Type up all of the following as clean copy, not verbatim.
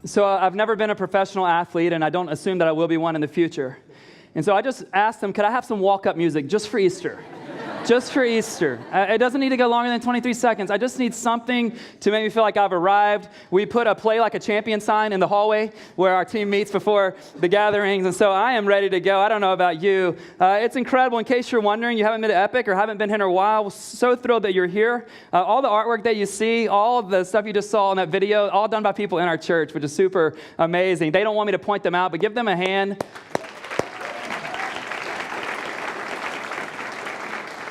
So I've never been a professional athlete, and I don't assume that I will be one in the future. And so I just asked them, could I have some walk-up music just for Easter? Just for Easter. It doesn't need to go longer than 23 seconds. I just need something to make me feel like I've arrived. We put a play like a champion sign in the hallway where our team meets before the gatherings. And so I am ready to go. I don't know about you. It's incredible. In case you're wondering, you haven't been to Epic or haven't been here in a while, so thrilled that you're here. All the artwork that you see, all of the stuff you just saw in that video, all done by people in our church, which is super amazing. They don't want me to point them out, but give them a hand.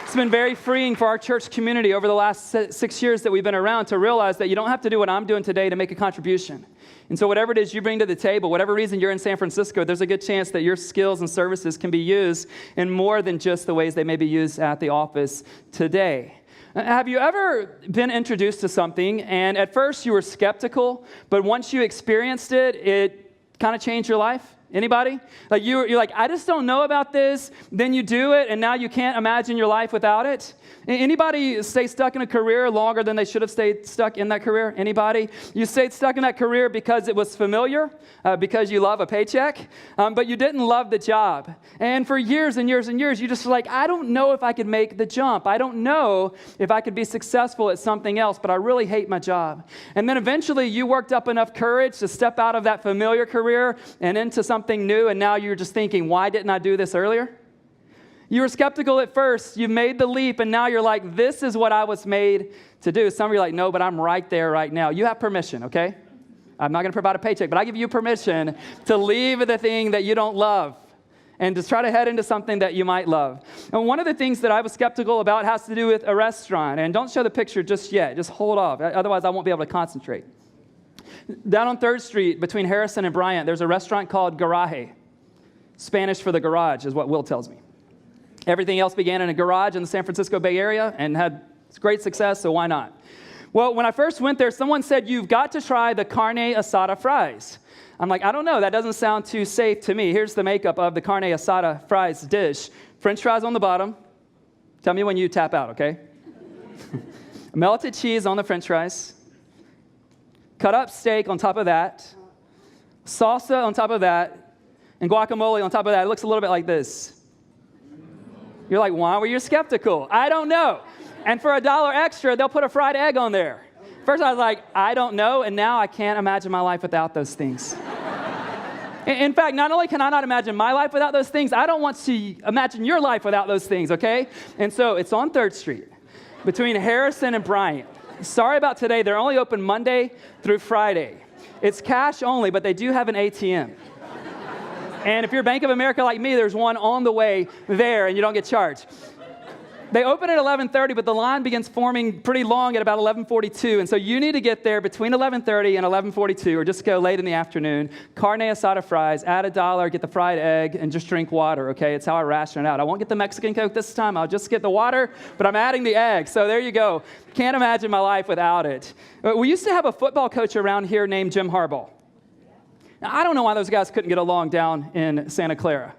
It's been very freeing for our church community over the last 6 years that we've been around to realize that you don't have to do what I'm doing today to make a contribution. And so whatever it is you bring to the table, whatever reason you're in San Francisco, there's a good chance that your skills and services can be used in more than just the ways they may be used at the office today. Have you ever been introduced to something and at first you were skeptical, but once you experienced it, it kind of changed your life? Anybody? Like you're like, I just don't know about this. Then you do it, and now you can't imagine your life without it. Anybody stay stuck in a career longer than they should have stayed stuck in that career? Anybody? You stayed stuck in that career because it was familiar, because you love a paycheck, but you didn't love the job. And for years and years and years, you just were like, I don't know if I could make the jump. I don't know if I could be successful at something else, but I really hate my job. And then eventually you worked up enough courage to step out of that familiar career and into something new, and now you're just thinking, why didn't I do this earlier? You were skeptical at first, you made the leap, and now you're like, this is what I was made to do. Some of you are like, no, but I'm right there right now. You have permission, okay? I'm not going to provide a paycheck, but I give you permission to leave the thing that you don't love and just try to head into something that you might love. And one of the things that I was skeptical about has to do with a restaurant. And don't show the picture just yet. Just hold off. Otherwise, I won't be able to concentrate. Down on 3rd Street between Harrison and Bryant, there's a restaurant called Garaje. Spanish for the garage is what Will tells me. Everything else began in a garage in the San Francisco Bay Area and had great success, so why not? Well, when I first went there, someone said, you've got to try the carne asada fries. I'm like, I don't know. That doesn't sound too safe to me. Here's the makeup of the carne asada fries dish. French fries on the bottom. Tell me when you tap out, okay? Melted cheese on the French fries. Cut up steak on top of that. Salsa on top of that. And guacamole on top of that. It looks a little bit like this. You're like, why were you skeptical? I don't know. And for $1 extra, they'll put a fried egg on there. First, I was like, I don't know, and now I can't imagine my life without those things. In fact, not only can I not imagine my life without those things, I don't want to imagine your life without those things, okay? And so it's on 3rd Street between Harrison and Bryant. Sorry about today. They're only open Monday through Friday. It's cash only, but they do have an ATM. And if you're Bank of America like me, there's one on the way there, and you don't get charged. They open at 11:30, but the line begins forming pretty long at about 11:42, and so you need to get there between 11:30 and 11:42, or just go late in the afternoon. Carne asada fries, add $1, get the fried egg, and just drink water, okay? It's how I ration it out. I won't get the Mexican Coke this time. I'll just get the water, but I'm adding the egg, so there you go. Can't imagine my life without it. We used to have a football coach around here named Jim Harbaugh. Now, I don't know why those guys couldn't get along down in Santa Clara.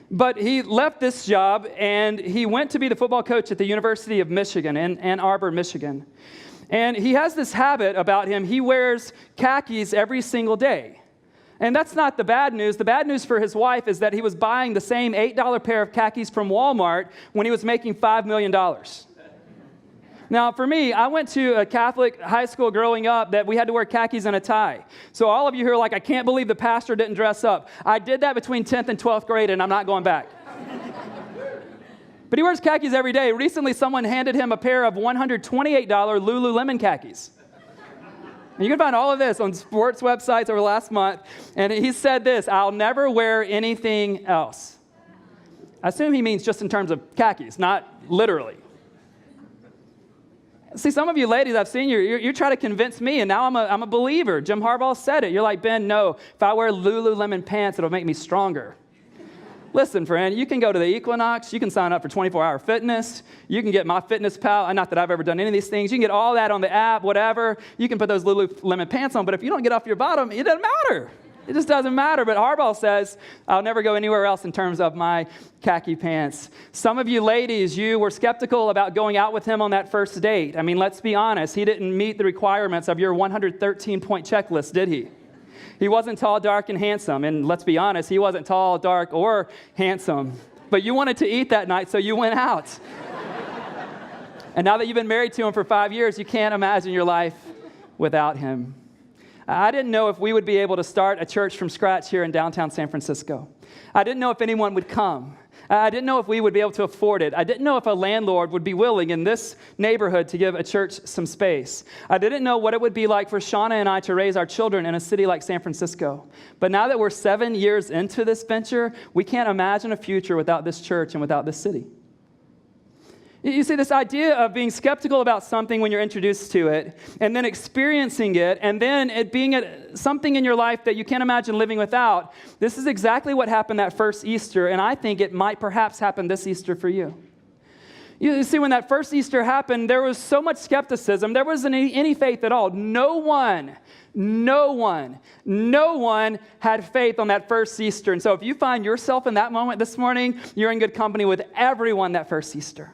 But he left this job, and he went to be the football coach at the University of Michigan in Ann Arbor, Michigan. And he has this habit about him. He wears khakis every single day. And that's not the bad news. The bad news for his wife is that he was buying the same $8 pair of khakis from Walmart when he was making $5 million. Now, for me, I went to a Catholic high school growing up that we had to wear khakis and a tie. So all of you who are like, I can't believe the pastor didn't dress up. I did that between 10th and 12th grade, and I'm not going back. But he wears khakis every day. Recently, someone handed him a pair of $128 Lululemon khakis. And you can find all of this on sports websites over the last month. And he said this, I'll never wear anything else. I assume he means just in terms of khakis, not literally. See, some of you ladies, I've seen you try to convince me, and now I'm a believer. Jim Harbaugh said it. You're like, Ben, no, if I wear Lululemon pants, it'll make me stronger. Listen, friend, you can go to the Equinox. You can sign up for 24-hour fitness. You can get My Fitness Pal. Not that I've ever done any of these things. You can get all that on the app, whatever. You can put those Lululemon pants on, but if you don't get off your bottom, it doesn't matter. It just doesn't matter. But Harbaugh says, I'll never go anywhere else in terms of my khaki pants. Some of you ladies, you were skeptical about going out with him on that first date. I mean, let's be honest. He didn't meet the requirements of your 113-point checklist, did he? He wasn't tall, dark, and handsome. And let's be honest, he wasn't tall, dark, or handsome. But you wanted to eat that night, so you went out. And now that you've been married to him for 5 years, you can't imagine your life without him. I didn't know if we would be able to start a church from scratch here in downtown San Francisco. I didn't know if anyone would come. I didn't know if we would be able to afford it. I didn't know if a landlord would be willing in this neighborhood to give a church some space. I didn't know what it would be like for Shauna and I to raise our children in a city like San Francisco. But now that we're 7 years into this venture, we can't imagine a future without this church and without this city. You see, this idea of being skeptical about something when you're introduced to it, and then experiencing it, and then it being something in your life that you can't imagine living without, this is exactly what happened that first Easter, and I think it might perhaps happen this Easter for you. You see, when that first Easter happened, there was so much skepticism. There wasn't any faith at all. No one had faith on that first Easter. And so if you find yourself in that moment this morning, you're in good company with everyone that first Easter.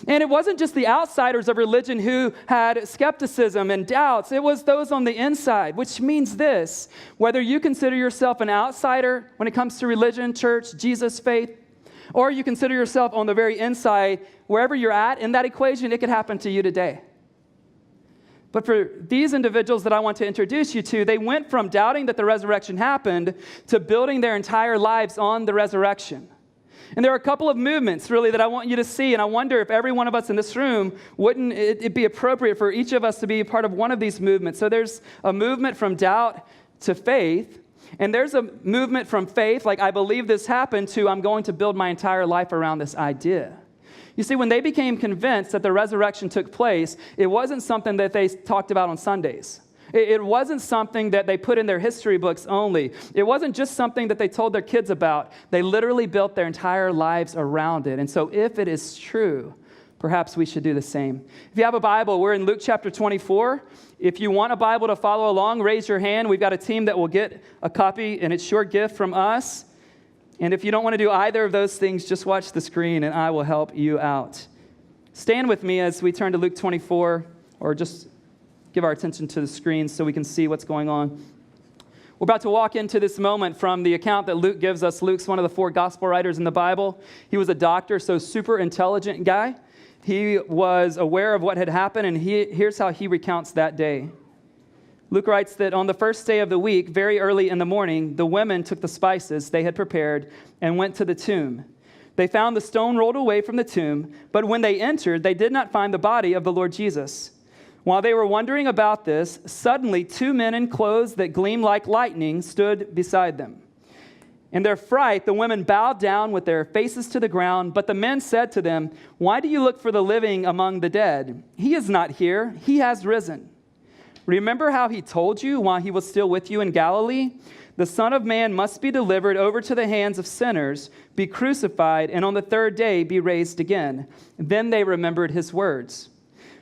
And it wasn't just the outsiders of religion who had skepticism and doubts. It was those on the inside, which means this: whether you consider yourself an outsider when it comes to religion, church, Jesus, faith, or you consider yourself on the very inside, wherever you're at in that equation, it could happen to you today. But for these individuals that I want to introduce you to, they went from doubting that the resurrection happened to building their entire lives on the resurrection. And there are a couple of movements, really, that I want you to see, and I wonder if every one of us in this room, wouldn't it be appropriate for each of us to be a part of one of these movements? So there's a movement from doubt to faith, and there's a movement from faith, like I believe this happened, to I'm going to build my entire life around this idea. You see, when they became convinced that the resurrection took place, it wasn't something that they talked about on Sundays. It wasn't something that they put in their history books only. It wasn't just something that they told their kids about. They literally built their entire lives around it. And so if it is true, perhaps we should do the same. If you have a Bible, we're in Luke chapter 24. If you want a Bible to follow along, raise your hand. We've got a team that will get a copy, and it's your gift from us. And if you don't want to do either of those things, just watch the screen, and I will help you out. Stand with me as we turn to Luke 24, or just give our attention to the screen so we can see what's going on. We're about to walk into this moment from the account that Luke gives us. Luke's one of the 4 gospel writers in the Bible. He was a doctor, so super intelligent guy. He was aware of what had happened, and here's how he recounts that day. Luke writes that on the first day of the week, very early in the morning, the women took the spices they had prepared and went to the tomb. They found the stone rolled away from the tomb, but when they entered, they did not find the body of the Lord Jesus. While they were wondering about this, suddenly 2 men in clothes that gleamed like lightning stood beside them. In their fright, the women bowed down with their faces to the ground, but the men said to them, "Why do you look for the living among the dead? He is not here, he has risen. Remember how he told you while he was still with you in Galilee? The Son of Man must be delivered over to the hands of sinners, be crucified, and on the 3rd day be raised again." Then they remembered his words.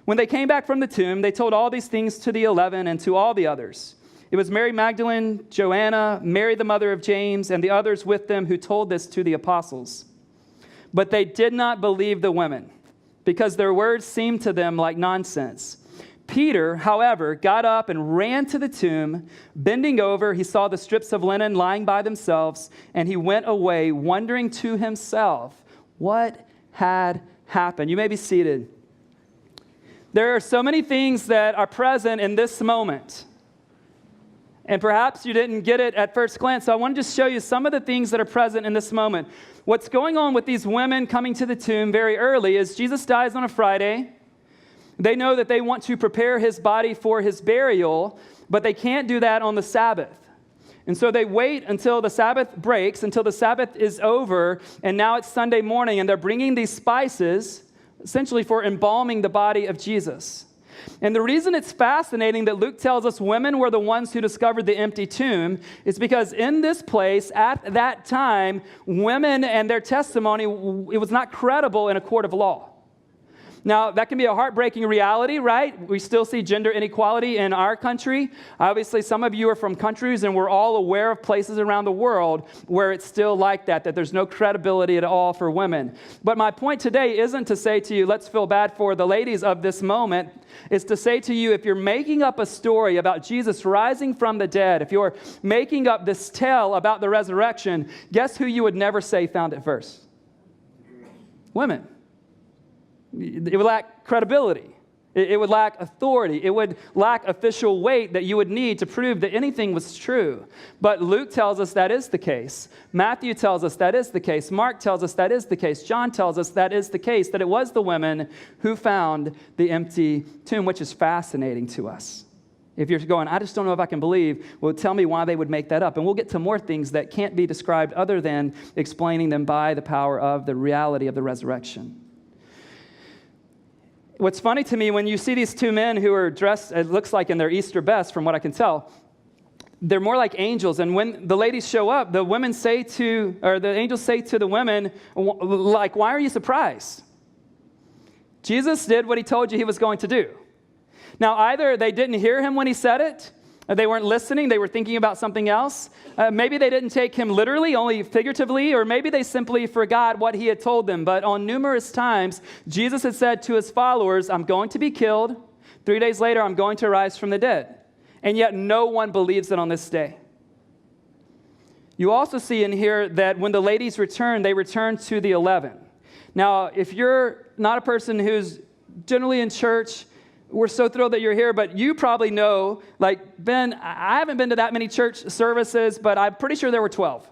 When they came back from the tomb, they told all these things to the 11 and to all the others. It was Mary Magdalene, Joanna, Mary the mother of James, and the others with them who told this to the apostles. But they did not believe the women, because their words seemed to them like nonsense. Peter, however, got up and ran to the tomb. Bending over, he saw the strips of linen lying by themselves, and he went away, wondering to himself what had happened. You may be seated. There are so many things that are present in this moment. And perhaps you didn't get it at first glance, so I want to just show you some of the things that are present in this moment. What's going on with these women coming to the tomb very early is Jesus dies on a Friday. They know that they want to prepare his body for his burial, but they can't do that on the Sabbath. And so they wait until the Sabbath breaks, until the Sabbath is over, and now it's Sunday morning, and they're bringing these spices essentially for embalming the body of Jesus. And the reason it's fascinating that Luke tells us women were the ones who discovered the empty tomb is because in this place, at that time, women and their testimony, it was not credible in a court of law. Now, that can be a heartbreaking reality, right? We still see gender inequality in our country. Obviously, some of you are from countries, and we're all aware of places around the world where it's still like that there's no credibility at all for women. But my point today isn't to say to you, let's feel bad for the ladies of this moment. It's to say to you, if you're making up a story about Jesus rising from the dead, if you're making up this tale about the resurrection, guess who you would never say found it first? Women. It would lack credibility. It would lack authority. It would lack official weight that you would need to prove that anything was true. But Luke tells us that is the case. Matthew tells us that is the case. Mark tells us that is the case. John tells us that is the case, that it was the women who found the empty tomb, which is fascinating to us. If you're going, I just don't know if I can believe, well, tell me why they would make that up. And we'll get to more things that can't be described other than explaining them by the power of the reality of the resurrection. What's funny to me, when you see these two men who are dressed, it looks like in their Easter best, from what I can tell, they're more like angels. And when the ladies show up, the angels say to the women, like, why are you surprised? Jesus did what he told you he was going to do. Now, either they didn't hear him when he said it, or they weren't listening, they were thinking about something else. Maybe they didn't take him literally, only figuratively, or maybe they simply forgot what he had told them. But on numerous times, Jesus had said to his followers, I'm going to be killed. 3 days later, I'm going to rise from the dead. And yet no one believes it on this day. You also see in here that when the ladies returned, they returned to the 11. Now, if you're not a person who's generally in church, we're so thrilled that you're here, but you probably know, like, Ben, I haven't been to that many church services, but I'm pretty sure there were 12.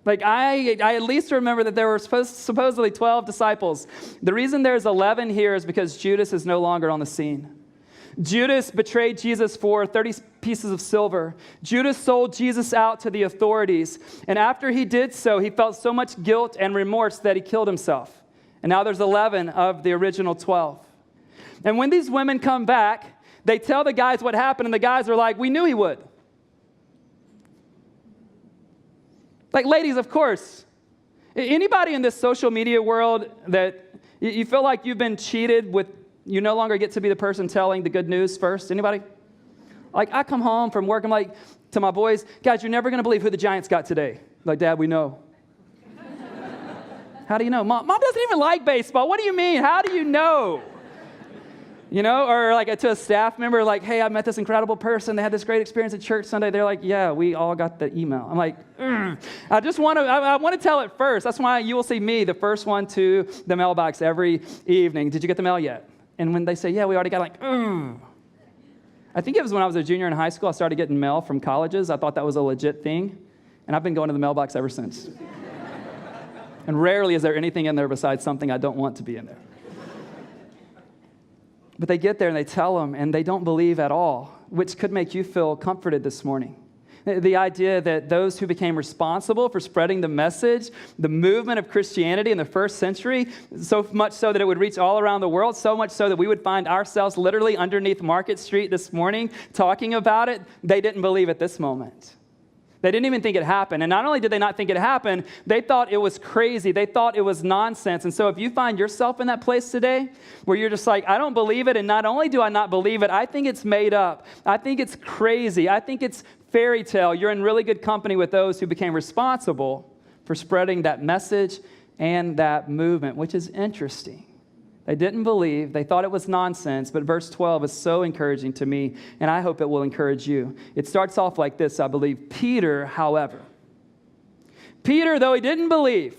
Like, I at least remember that there were supposedly 12 disciples. The reason there's 11 here is because Judas is no longer on the scene. Judas betrayed Jesus for 30 pieces of silver. Judas sold Jesus out to the authorities. And after he did so, he felt so much guilt and remorse that he killed himself. And now there's 11 of the original 12. And when these women come back, they tell the guys what happened, and the guys are like, we knew he would. Like, ladies, of course. Anybody in this social media world that you feel like you've been cheated with, you no longer get to be the person telling the good news first? Anybody? Like, I come home from work, I'm like, to my boys, guys, you're never going to believe who the Giants got today. Like, Dad, we know. How do you know? Mom doesn't even like baseball. What do you mean? How do you know? You know, or like to a staff member, like, hey, I met this incredible person. They had this great experience at church Sunday. They're like, yeah, we all got the email. I'm like, I want to tell it first. That's why you will see me, the first one to the mailbox every evening. Did you get the mail yet? And when they say, yeah, we already got, like, I think it was when I was a junior in high school, I started getting mail from colleges. I thought that was a legit thing. And I've been going to the mailbox ever since. And rarely is there anything in there besides something I don't want to be in there. But they get there and they tell them, and they don't believe at all, which could make you feel comforted this morning. The idea that those who became responsible for spreading the message, the movement of Christianity in the first century, so much so that it would reach all around the world, so much so that we would find ourselves literally underneath Market Street this morning talking about it, they didn't believe at this moment. They didn't even think it happened. And not only did they not think it happened, they thought it was crazy. They thought it was nonsense. And so if you find yourself in that place today where you're just like, I don't believe it, and not only do I not believe it, I think it's made up. I think it's crazy. I think it's fairy tale. You're in really good company with those who became responsible for spreading that message and that movement, which is interesting. They didn't believe. They thought it was nonsense. But verse 12 is so encouraging to me, and I hope it will encourage you. It starts off like this, I believe. Peter, however. Peter, though he didn't believe.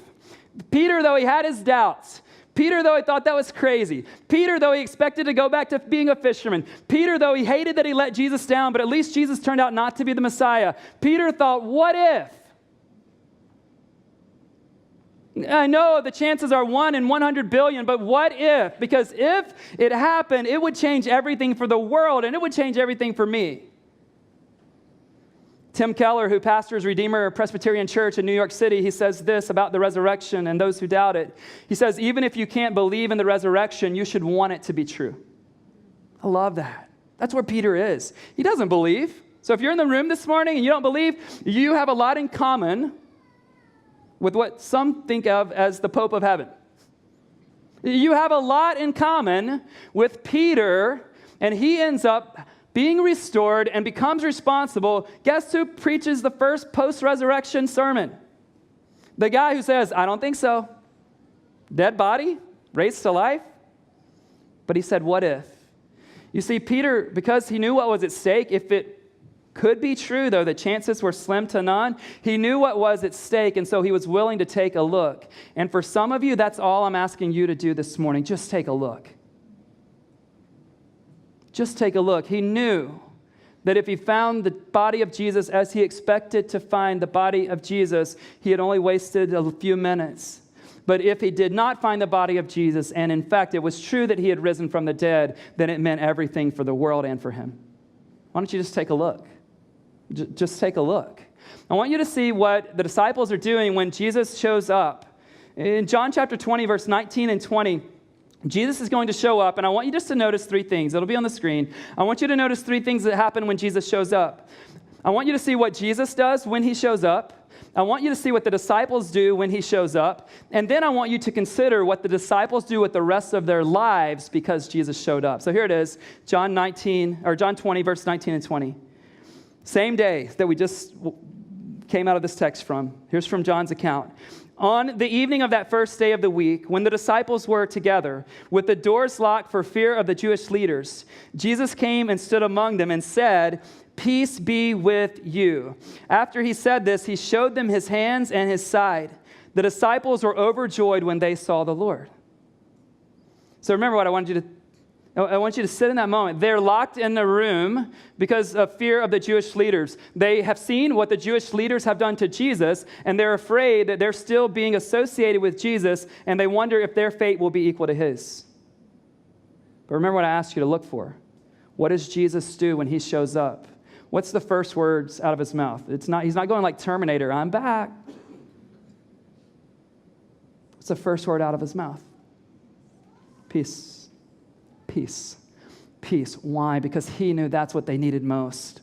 Peter, though he had his doubts. Peter, though he thought that was crazy. Peter, though he expected to go back to being a fisherman. Peter, though he hated that he let Jesus down, but at least Jesus turned out not to be the Messiah. Peter thought, what if? I know the chances are 1 in 100 billion, but what if? Because if it happened, it would change everything for the world, and it would change everything for me. Tim Keller, who pastors Redeemer Presbyterian Church in New York City, he says this about the resurrection and those who doubt it. He says, even if you can't believe in the resurrection, you should want it to be true. I love that. That's where Peter is. He doesn't believe. So if you're in the room this morning and you don't believe, you have a lot in common with what some think of as the Pope of Heaven. You have a lot in common with Peter, and he ends up being restored and becomes responsible. Guess who preaches the first post-resurrection sermon? The guy who says, I don't think so. Dead body, raised to life. But he said, what if? You see, Peter, because he knew what was at stake, if it could be true, though the chances were slim to none, he knew what was at stake, and so he was willing to take a look. And for some of you, that's all I'm asking you to do this morning. Just take a look. Just take a look. He knew that if he found the body of Jesus as he expected to find the body of Jesus, he had only wasted a few minutes. But if he did not find the body of Jesus, and in fact it was true that he had risen from the dead, then it meant everything for the world and for him. Why don't you just take a look? Just take a look. I want you to see what the disciples are doing when Jesus shows up. In John chapter 20, verse 19 and 20, Jesus is going to show up, and I want you just to notice three things. It'll be on the screen. I want you to notice three things that happen when Jesus shows up. I want you to see what Jesus does when he shows up. I want you to see what the disciples do when he shows up. And then I want you to consider what the disciples do with the rest of their lives because Jesus showed up. So here it is, John 20, verse 19 and 20. Same day that we just came out of this text from. Here's from John's account. On the evening of that first day of the week, when the disciples were together, with the doors locked for fear of the Jewish leaders, Jesus came and stood among them and said, "Peace be with you." After he said this, he showed them his hands and his side. The disciples were overjoyed when they saw the Lord. So remember what I want you to sit in that moment. They're locked in the room because of fear of the Jewish leaders. They have seen what the Jewish leaders have done to Jesus, and they're afraid that they're still being associated with Jesus, and they wonder if their fate will be equal to his. But remember what I asked you to look for. What does Jesus do when he shows up? What's the first words out of his mouth? He's not going like Terminator, I'm back. What's the first word out of his mouth? Peace. Peace. Peace. Why? Because he knew that's what they needed most.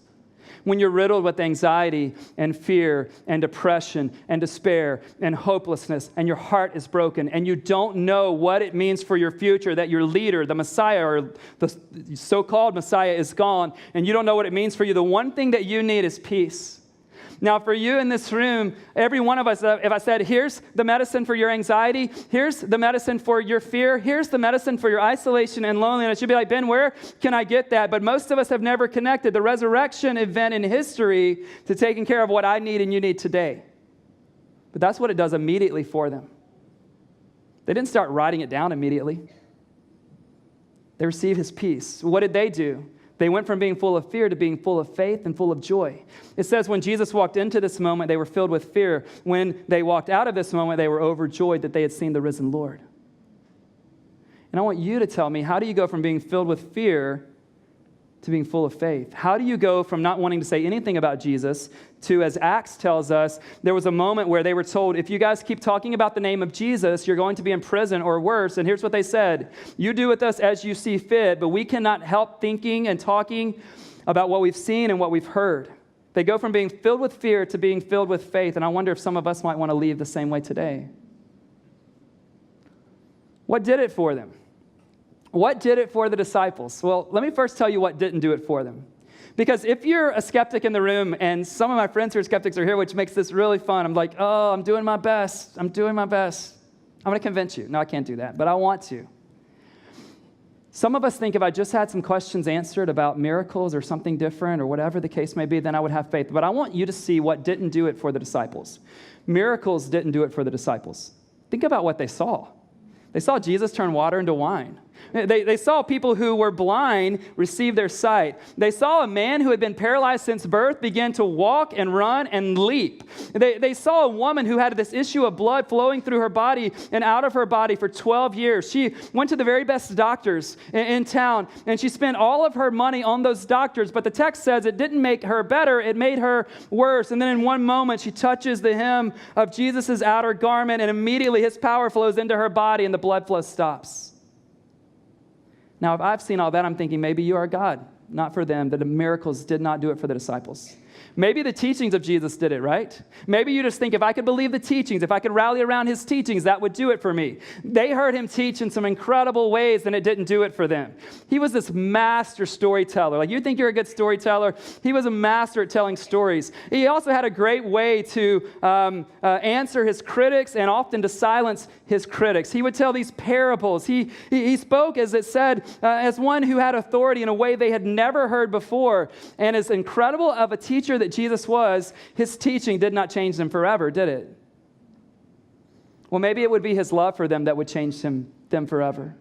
When you're riddled with anxiety and fear and depression and despair and hopelessness and your heart is broken and you don't know what it means for your future, that your leader, the Messiah or the so-called Messiah is gone and you don't know what it means for you, the one thing that you need is peace. Now, for you in this room, every one of us, if I said, here's the medicine for your anxiety, here's the medicine for your fear, here's the medicine for your isolation and loneliness, you'd be like, Ben, where can I get that? But most of us have never connected the resurrection event in history to taking care of what I need and you need today. But that's what it does immediately for them. They didn't start writing it down immediately. They received his peace. What did they do? They went from being full of fear to being full of faith and full of joy. It says when Jesus walked into this moment, they were filled with fear. When they walked out of this moment, they were overjoyed that they had seen the risen Lord. And I want you to tell me, how do you go from being filled with fear to being full of faith? How do you go from not wanting to say anything about Jesus to, as Acts tells us, there was a moment where they were told, if you guys keep talking about the name of Jesus, you're going to be in prison or worse. And here's what they said: you do with us as you see fit, but we cannot help thinking and talking about what we've seen and what we've heard. They go from being filled with fear to being filled with faith. And I wonder if some of us might want to leave the same way today. What did it for them? What did it for the disciples? Well, let me first tell you what didn't do it for them. Because if you're a skeptic in the room, and some of my friends who are skeptics are here, which makes this really fun, I'm like, oh, I'm doing my best. I'm going to convince you. No, I can't do that, but I want to. Some of us think if I just had some questions answered about miracles or something different or whatever the case may be, then I would have faith. But I want you to see what didn't do it for the disciples. Miracles didn't do it for the disciples. Think about what they saw. They saw Jesus turn water into wine. They saw people who were blind receive their sight. They saw a man who had been paralyzed since birth begin to walk and run and leap. They saw a woman who had this issue of blood flowing through her body and out of her body for 12 years. She went to the very best doctors in town, and she spent all of her money on those doctors. But the text says it didn't make her better, it made her worse. And then in one moment, she touches the hem of Jesus' outer garment, and immediately his power flows into her body, and the blood flow stops. Now, if I've seen all that, I'm thinking maybe you are God. Not for them. The miracles did not do it for the disciples. Maybe the teachings of Jesus did it, right? Maybe you just think, if I could believe the teachings, if I could rally around his teachings, that would do it for me. They heard him teach in some incredible ways, and it didn't do it for them. He was this master storyteller. Like, you think you're a good storyteller? He was a master at telling stories. He also had a great way to answer his critics and often to silence his critics. He would tell these parables. He spoke, as it said, as one who had authority in a way they had never heard before. And as incredible of a teacher that Jesus was, his teaching did not change them forever, did it? Well, maybe it would be his love for them that would change them forever.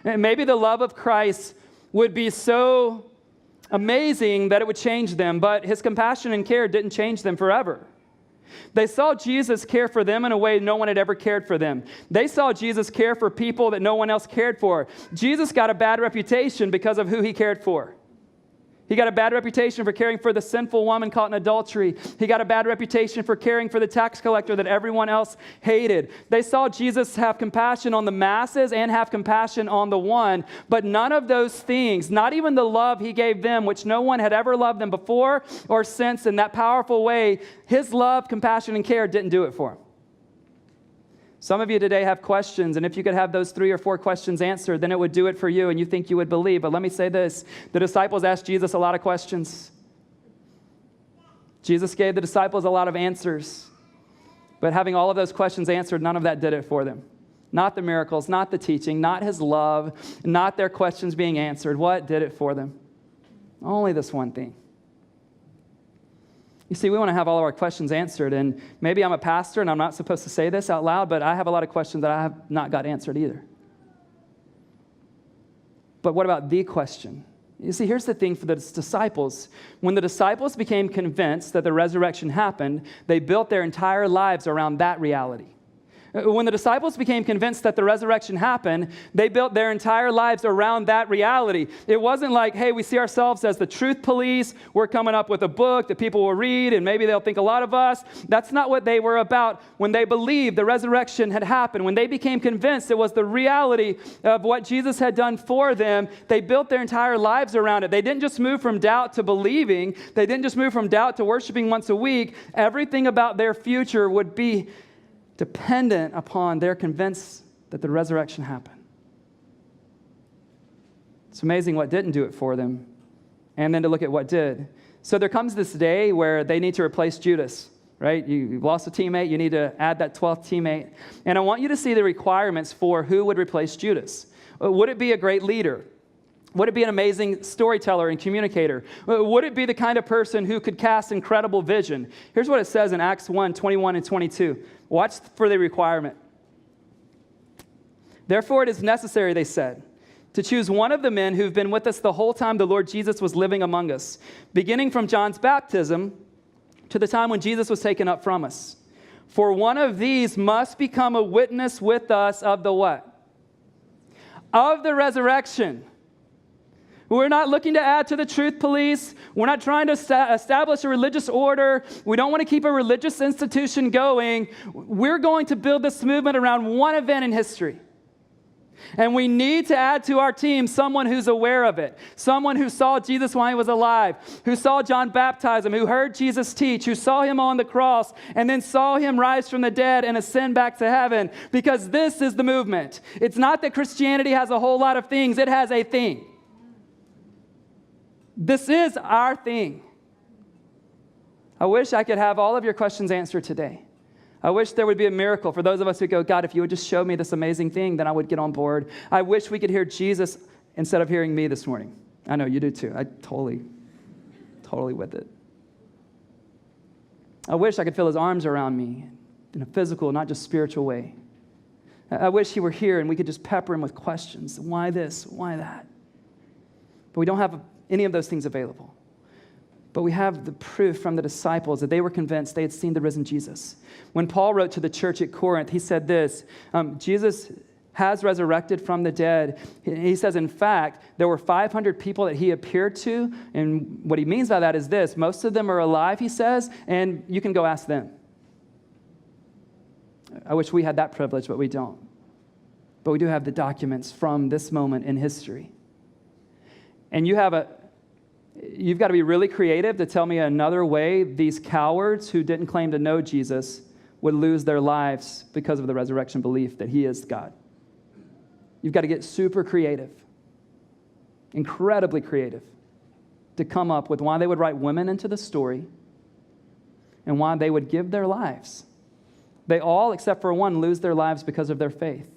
And maybe the love of Christ would be so amazing that it would change them, but his compassion and care didn't change them forever. They saw Jesus care for them in a way no one had ever cared for them. They saw Jesus care for people that no one else cared for. Jesus got a bad reputation because of who he cared for. He got a bad reputation for caring for the sinful woman caught in adultery. He got a bad reputation for caring for the tax collector that everyone else hated. They saw Jesus have compassion on the masses and have compassion on the one, but none of those things, not even the love he gave them, which no one had ever loved them before or since in that powerful way, his love, compassion, and care didn't do it for him. Some of you today have questions, and if you could have those 3 or 4 questions answered, then it would do it for you, and you think you would believe. But let me say this. The disciples asked Jesus a lot of questions. Jesus gave the disciples a lot of answers. But having all of those questions answered, none of that did it for them. Not the miracles, not the teaching, not his love, not their questions being answered. What did it for them? Only this one thing. You see, we want to have all of our questions answered, and maybe I'm a pastor and I'm not supposed to say this out loud, but I have a lot of questions that I have not got answered either. But what about the question? You see, here's the thing for the disciples. When the disciples became convinced that the resurrection happened, they built their entire lives around that reality. When the disciples became convinced that the resurrection happened, they built their entire lives around that reality. It wasn't like, hey, we see ourselves as the truth police. We're coming up with a book that people will read, and maybe they'll think a lot of us. That's not what they were about. When they believed the resurrection had happened, when they became convinced it was the reality of what Jesus had done for them, they built their entire lives around it. They didn't just move from doubt to believing. They didn't just move from doubt to worshiping once a week. Everything about their future would be dependent upon their convinced that the resurrection happened. It's amazing what didn't do it for them, and then to look at what did. So there comes this day where they need to replace Judas, right? You've lost a teammate, you need to add that 12th teammate. And I want you to see the requirements for who would replace Judas. Would it be a great leader? Would it be an amazing storyteller and communicator? Would it be the kind of person who could cast incredible vision? Here's what it says in Acts 1, 21 and 22. Watch for the requirement. Therefore it is necessary, they said, to choose one of the men who've been with us the whole time the Lord Jesus was living among us, beginning from John's baptism to the time when Jesus was taken up from us. For one of these must become a witness with us of the what? Of the resurrection. We're not looking to add to the truth police. We're not trying to establish a religious order. We don't want to keep a religious institution going. We're going to build this movement around one event in history. And we need to add to our team someone who's aware of it, someone who saw Jesus while he was alive, who saw John baptize him, who heard Jesus teach, who saw him on the cross, and then saw him rise from the dead and ascend back to heaven, because this is the movement. It's not that Christianity has a whole lot of things. It has a thing. This is our thing. I wish I could have all of your questions answered today. I wish there would be a miracle for those of us who go, God, if you would just show me this amazing thing, then I would get on board. I wish we could hear Jesus instead of hearing me this morning. I know you do too. I totally with it. I wish I could feel his arms around me in a physical, not just spiritual way. I wish he were here and we could just pepper him with questions. Why this? Why that? But we don't have any of those things available. But we have the proof from the disciples that they were convinced they had seen the risen Jesus. When Paul wrote to the church at Corinth, he said this, Jesus has resurrected from the dead. He says, in fact, there were 500 people that he appeared to, and what he means by that is this, most of them are alive, he says, and you can go ask them. I wish we had that privilege, but we don't. But we do have the documents from this moment in history. And you have you've got to be really creative to tell me another way these cowards who didn't claim to know Jesus would lose their lives because of the resurrection belief that he is God. You've got to get super creative, incredibly creative, to come up with why they would write women into the story and why they would give their lives. They all, except for one, lose their lives because of their faith.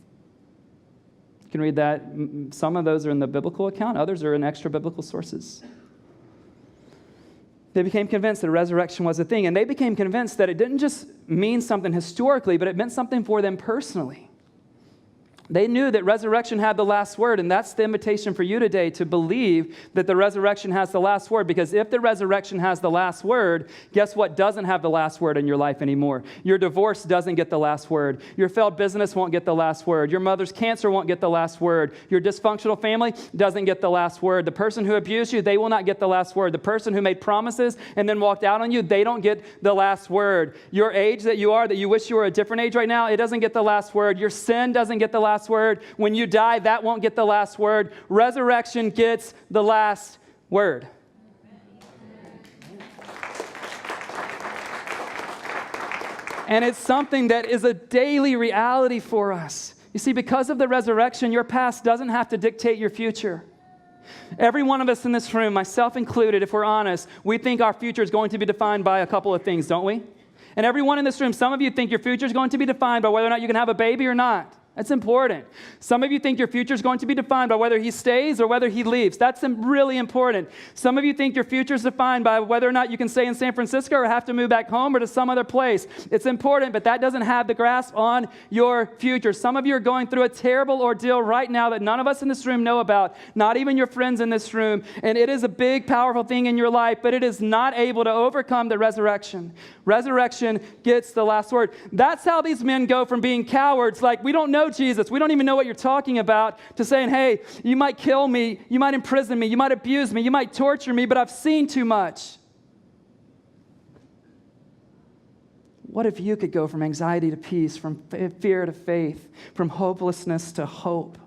You can read that. Some of those are in the biblical account. Others are in extra biblical sources. They became convinced that resurrection was a thing, and they became convinced that it didn't just mean something historically, but it meant something for them personally. They knew that resurrection had the last word, and that's the invitation for you today, to believe that the resurrection has the last word, because if the resurrection has the last word, guess what doesn't have the last word in your life anymore? Your divorce doesn't get the last word. Your failed business won't get the last word. Your mother's cancer won't get the last word. Your dysfunctional family doesn't get the last word. The person who abused you, they will not get the last word. The person who made promises and then walked out on you, they don't get the last word. Your age that you are, that you wish you were a different age right now, it doesn't get the last word. Your sin doesn't get the last word. When you die, that won't get the last word. Resurrection gets the last word. And it's something that is a daily reality for us. You see, because of the resurrection, your past doesn't have to dictate your future. Every one of us in this room, myself included, if we're honest, we think our future is going to be defined by a couple of things, don't we? And everyone in this room, some of you think your future is going to be defined by whether or not you can have a baby or not. That's important. Some of you think your future is going to be defined by whether he stays or whether he leaves. That's really important. Some of you think your future is defined by whether or not you can stay in San Francisco or have to move back home or to some other place. It's important, but that doesn't have the grasp on your future. Some of you are going through a terrible ordeal right now that none of us in this room know about, not even your friends in this room. And it is a big, powerful thing in your life, but it is not able to overcome the resurrection. Resurrection gets the last word. That's how these men go from being cowards, like, we don't know Jesus, we don't even know what you're talking about, to saying, hey, you might kill me, you might imprison me, you might abuse me, you might torture me, but I've seen too much. What if you could go from anxiety to peace, from fear to faith, from hopelessness to hope?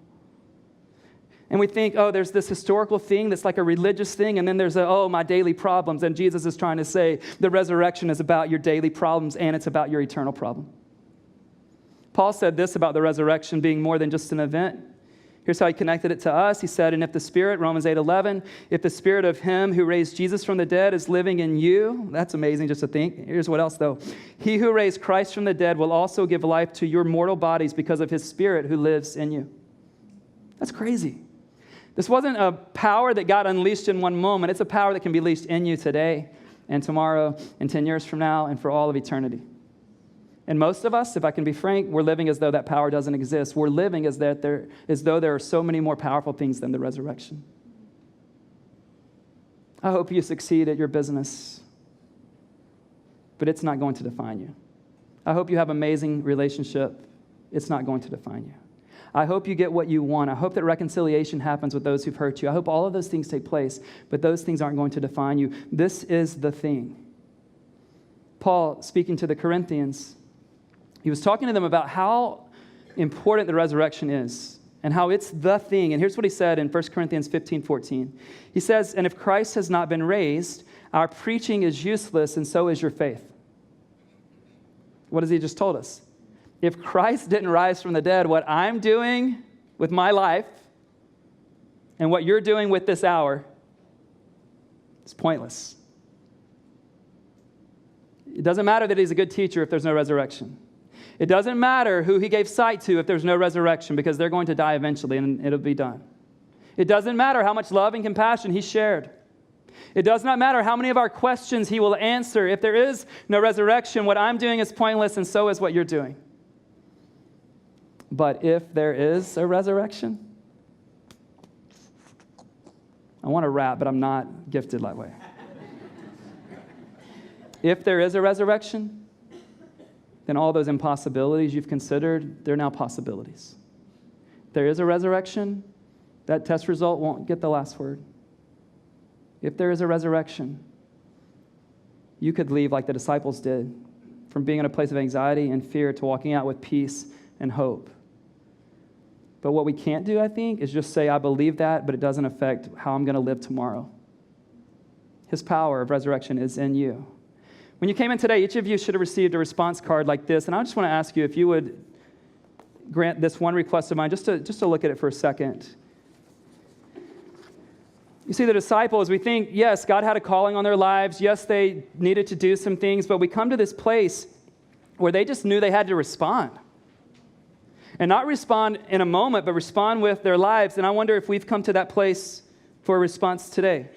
And we think, oh, there's this historical thing that's like a religious thing, and then there's my daily problems. And Jesus is trying to say the resurrection is about your daily problems, and it's about your eternal problem. Paul said this about the resurrection being more than just an event. Here's how he connected it to us. He said, and if the Spirit, Romans 8:11, if the Spirit of him who raised Jesus from the dead is living in you, that's amazing just to think. Here's what else, though. He who raised Christ from the dead will also give life to your mortal bodies because of his Spirit who lives in you. That's crazy. This wasn't a power that got unleashed in one moment. It's a power that can be unleashed in you today and tomorrow and 10 years from now and for all of eternity. And most of us, if I can be frank, we're living as though that power doesn't exist. We're living as though there are so many more powerful things than the resurrection. I hope you succeed at your business, but it's not going to define you. I hope you have an amazing relationship. It's not going to define you. I hope you get what you want. I hope that reconciliation happens with those who've hurt you. I hope all of those things take place, but those things aren't going to define you. This is the thing. Paul, speaking to the Corinthians, he was talking to them about how important the resurrection is and how it's the thing. And here's what he said in 1 Corinthians 15:14. He says, and if Christ has not been raised, our preaching is useless and so is your faith. What has he just told us? If Christ didn't rise from the dead, what I'm doing with my life and what you're doing with this hour is pointless. It doesn't matter that he's a good teacher if there's no resurrection. It doesn't matter who he gave sight to if there's no resurrection, because they're going to die eventually and it'll be done. It doesn't matter how much love and compassion he shared. It does not matter how many of our questions he will answer. If there is no resurrection, what I'm doing is pointless and so is what you're doing. But if there is a resurrection, I want to rap, but I'm not gifted that way. If there is a resurrection, then all those impossibilities you've considered, they're now possibilities. If there is a resurrection, that test result won't get the last word. If there is a resurrection, you could leave like the disciples did, from being in a place of anxiety and fear to walking out with peace and hope. But what we can't do, I think, is just say, I believe that, but it doesn't affect how I'm going to live tomorrow. His power of resurrection is in you. When you came in today, each of you should have received a response card like this, and I just want to ask you if you would grant this one request of mine, just to look at it for a second. You see, the disciples, we think, yes, God had a calling on their lives. Yes, they needed to do some things, but we come to this place where they just knew they had to respond. And not respond in a moment, but respond with their lives. And I wonder if we've come to that place for a response today.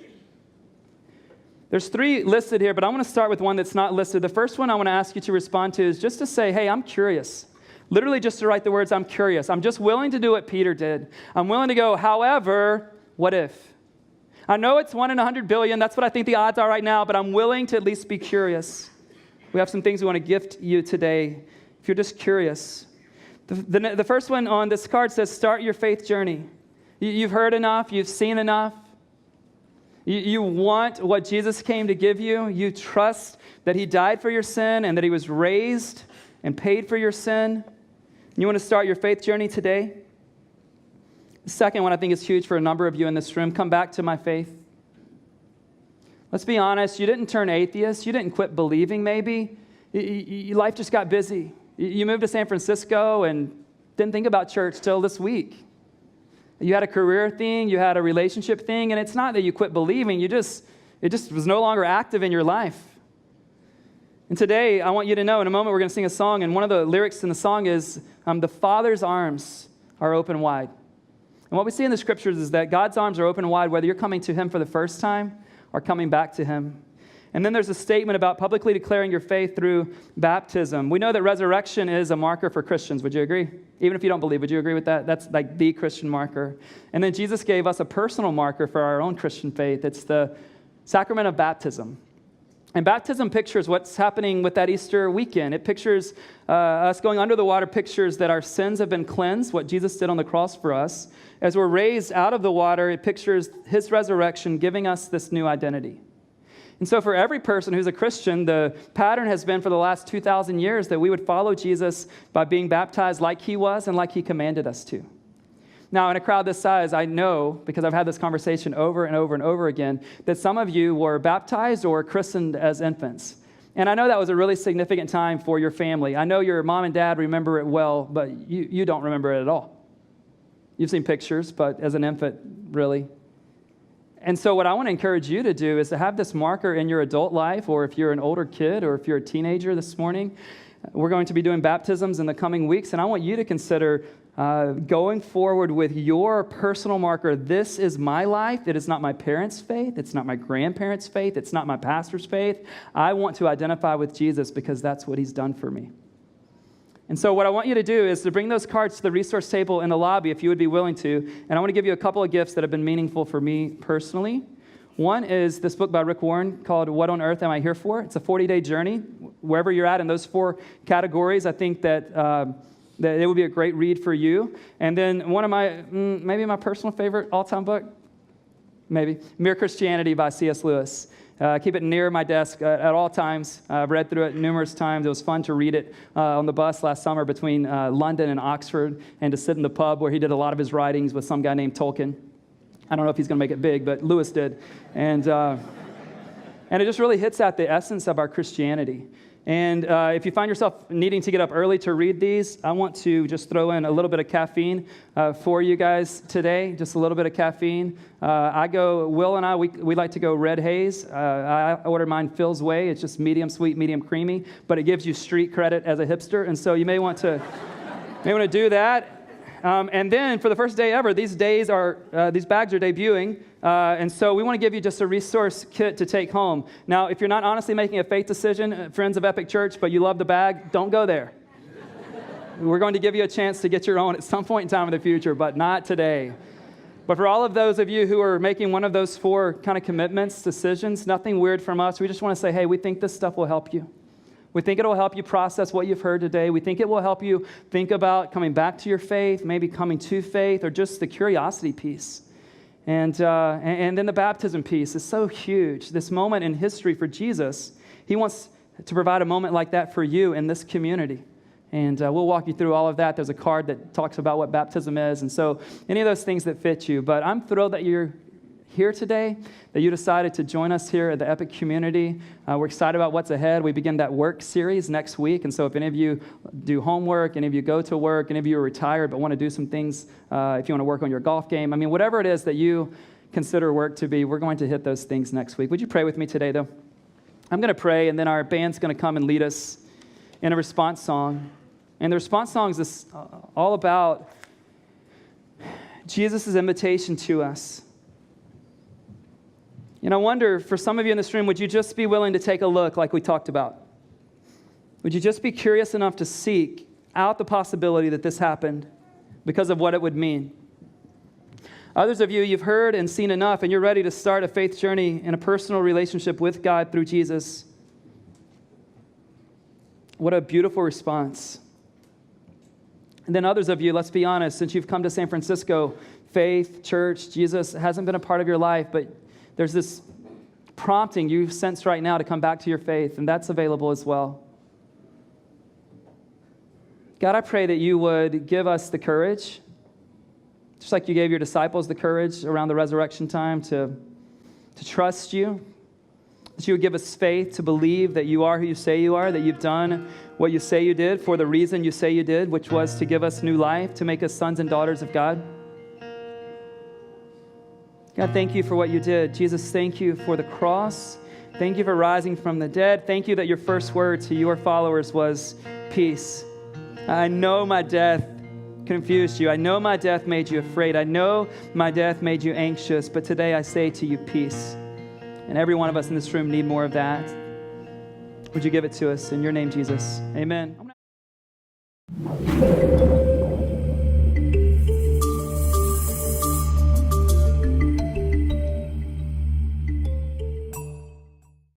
There's 3 listed here, but I want to start with one that's not listed. The first one I want to ask you to respond to is just to say, hey, I'm curious. Literally just to write the words, I'm curious. I'm just willing to do what Peter did. I'm willing to go, however, what if? I know it's 1 in 100 billion. That's what I think the odds are right now, but I'm willing to at least be curious. We have some things we want to gift you today if you're just curious. The first one on this card says, start your faith journey. You've heard enough. You've seen enough. You want what Jesus came to give you. You trust that He died for your sin and that He was raised and paid for your sin. You want to start your faith journey today? The second one I think is huge for a number of you in this room. Come back to my faith. Let's be honest. You didn't turn atheist. You didn't quit believing maybe. Life just got busy. You moved to San Francisco and didn't think about church till this week. You had a career thing, you had a relationship thing, and it's not that you quit believing, it just was no longer active in your life. And today, I want you to know, in a moment we're going to sing a song, and one of the lyrics in the song is, the Father's arms are open wide. And what we see in the scriptures is that God's arms are open wide, whether you're coming to Him for the first time or coming back to Him. And then there's a statement about publicly declaring your faith through baptism. We know that resurrection is a marker for Christians. Would you agree? Even if you don't believe, would you agree with that? That's like the Christian marker. And then Jesus gave us a personal marker for our own Christian faith. It's the sacrament of baptism. And baptism pictures what's happening with that Easter weekend. It pictures us going under the water, pictures that our sins have been cleansed, what Jesus did on the cross for us. As we're raised out of the water, it pictures His resurrection giving us this new identity. And so for every person who's a Christian, the pattern has been for the last 2,000 years that we would follow Jesus by being baptized like He was and like He commanded us to. Now, in a crowd this size, I know, because I've had this conversation over and over and over again, that some of you were baptized or christened as infants. And I know that was a really significant time for your family. I know your mom and dad remember it well, but you don't remember it at all. You've seen pictures, but as an infant, really. And so what I want to encourage you to do is to have this marker in your adult life, or if you're an older kid, or if you're a teenager this morning. We're going to be doing baptisms in the coming weeks, and I want you to consider going forward with your personal marker. This is my life. It is not my parents' faith. It's not my grandparents' faith. It's not my pastor's faith. I want to identify with Jesus because that's what He's done for me. And so what I want you to do is to bring those cards to the resource table in the lobby if you would be willing to. And I want to give you a couple of gifts that have been meaningful for me personally. One is this book by Rick Warren called What on Earth Am I Here For? It's a 40-day journey. Wherever you're at in those 4 categories, I think that that it would be a great read for you. And then one of my, maybe my personal favorite all-time book, maybe, Mere Christianity by C.S. Lewis. Keep it near my desk at all times. I've read through it numerous times. It was fun to read it on the bus last summer between London and Oxford, and to sit in the pub where he did a lot of his writings with some guy named Tolkien. I don't know if he's going to make it big, but Lewis did. And it just really hits at the essence of our Christianity. And if you find yourself needing to get up early to read these, I want to just throw in a little bit of caffeine for you guys today, just a little bit of caffeine. Will and I, we like to go Red Haze. I ordered mine Phil's Way. It's just medium sweet, medium creamy, but it gives you street credit as a hipster, and so you may want to do that. And then for the first day ever, these bags are debuting. And so we want to give you just a resource kit to take home. Now, if you're not honestly making a faith decision, friends of Epic Church, but you love the bag, don't go there. We're going to give you a chance to get your own at some point in time in the future, but not today. But for all of those of you who are making one of those 4 kind of commitments, decisions, nothing weird from us, we just want to say, hey, we think this stuff will help you. We think it will help you process what you've heard today. We think it will help you think about coming back to your faith, maybe coming to faith, or just the curiosity piece. And then the baptism piece is so huge. This moment in history for Jesus, He wants to provide a moment like that for you in this community. And we'll walk you through all of that. There's a card that talks about what baptism is. And so any of those things that fit you. But I'm thrilled that you're here today, that you decided to join us here at the Epic Community. We're excited about what's ahead. We begin that work series next week, and so if any of you do homework, any of you go to work, any of you are retired but want to do some things, if you want to work on your golf game, I mean, whatever it is that you consider work to be, we're going to hit those things next week. Would you pray with me today, though? I'm going to pray, and then our band's going to come and lead us in a response song. And the response song is all about Jesus' invitation to us. And I wonder, for some of you in this room, would you just be willing to take a look like we talked about? Would you just be curious enough to seek out the possibility that this happened because of what it would mean? Others of you, you've heard and seen enough, and you're ready to start a faith journey in a personal relationship with God through Jesus. What a beautiful response. And then others of you, let's be honest, since you've come to San Francisco, faith, church, Jesus hasn't been a part of your life, but there's this prompting you sense right now to come back to your faith, and that's available as well. God, I pray that you would give us the courage, just like you gave your disciples the courage around the resurrection time to trust you, that you would give us faith to believe that you are who you say you are, that you've done what you say you did for the reason you say you did, which was to give us new life, to make us sons and daughters of God. God, thank you for what you did. Jesus, thank you for the cross. Thank you for rising from the dead. Thank you that your first word to your followers was peace. I know my death confused you. I know my death made you afraid. I know my death made you anxious. But today I say to you, peace. And every one of us in this room need more of that. Would you give it to us? In your name, Jesus. Amen.